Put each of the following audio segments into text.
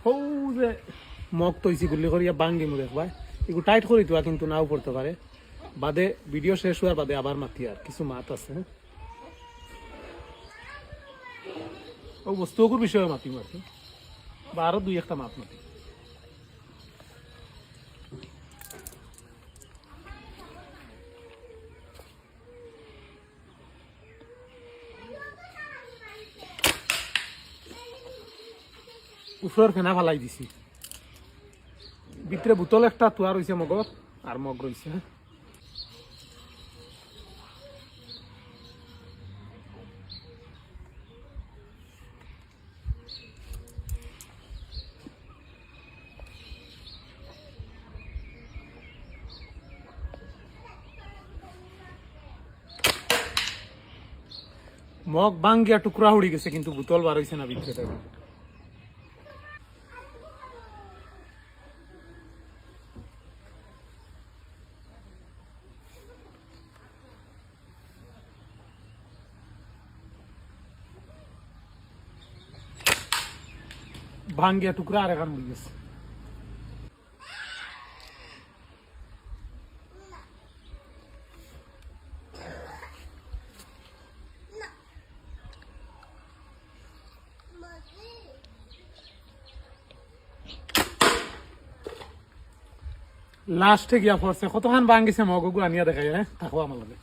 হৌ যে মগ তৈছি গুলি করিয়া বাঙ্গি মু দেখবা এগুলো টাইট করি তোয়া কিন্তু নাও পড়তে পারে বাদে ভিডিও শেষ হওয়ার বাদে আবার মাতি আর কিছু মাত আছে ও বস্তুকুর বিষয়ে মাতি মাতি বা আরো দুই একটা মাত মাতি উপরের ফেনা ফালাই দিছি ভিতরে বোতল একটা তোয়া রয়েছে মগত আর মগ রয়েছে মগ বাঙ্গিয়া টুকরা উড়ি গেছে কিন্তু বোতল বার হয়েছে না ভিতরে থেকে ভাঙ্গিয়া টুকরা আর এখন উড়ি গেছে লাস্টে গিয়া পড়ছে কতক্ষণ ভাঙ্গিছে মগগু আনিয়া দেখাই হ্যাঁ থাকো আমার লাগে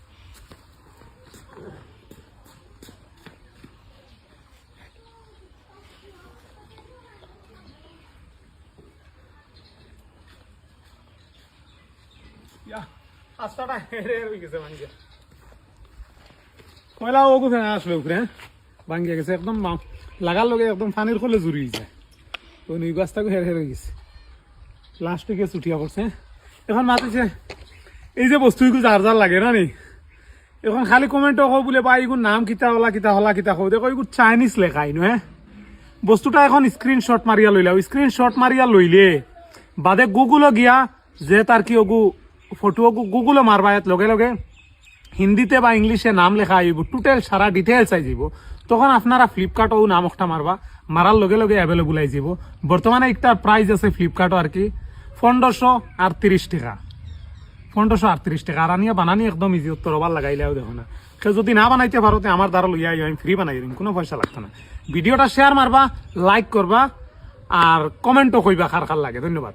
রাস্তাটা হেরে হয়ে গেছে ভাঙ্গিয়া কয়লা ওগু ফেনা আসলে উপরে হ্যাঁ ভাঙ্গিয়া গেছে একদম লাগার লগে একদম পানির খোলে জুড়ি যায় ওই নই গাছটাকে হেরে হেরে গেছে লাস্টে গিয়ে ছুটিয়া পড়ছে এখন মাতিছে এই যে বস্তুগুলো যার যার লাগে না নি এখন খালি কমেন্টও কো বলে বা এইগুলো নাম কিতা হলা কিতা হলা কিতা কো দেখো এইগুলো চাইনিজ লেখাই নো হ্যাঁ বস্তুটা এখন স্ক্রিনশট মারিয়া লইলা স্ক্রিনশট মারিয়া লইলে বাদে গুগলও গিয়া যে তার কি ওগু ফটো গুগলও মারবা ইয়াত লগে লগে হিন্দিতে বা ইংলিশে নাম লেখা আইব টোটাল সারা ডিটেলস আই যাব তখন আপনারা ফ্লিপকার্টও নাম একটা মারবা মারার লগে লগে অ্যাভেলেবল আই যাব বর্তমানে একটা প্রাইস আছে ফ্লিপকার্টও আর কি 1538 টাকা 1538 টাকা আর আনিয়া বানানি একদম ইজি উত্তর ওবার লাগাইলেও দেখো না কেউ যদি না বানাইতে পারো আমার দ্বারা লইয়া আমি ফ্রি বানাই দিন কোনো পয়সা লাগতো না ভিডিওটা শেয়ার মারবা লাইক করবা আর কমেন্টও কইবা কার কার লাগে ধন্যবাদ।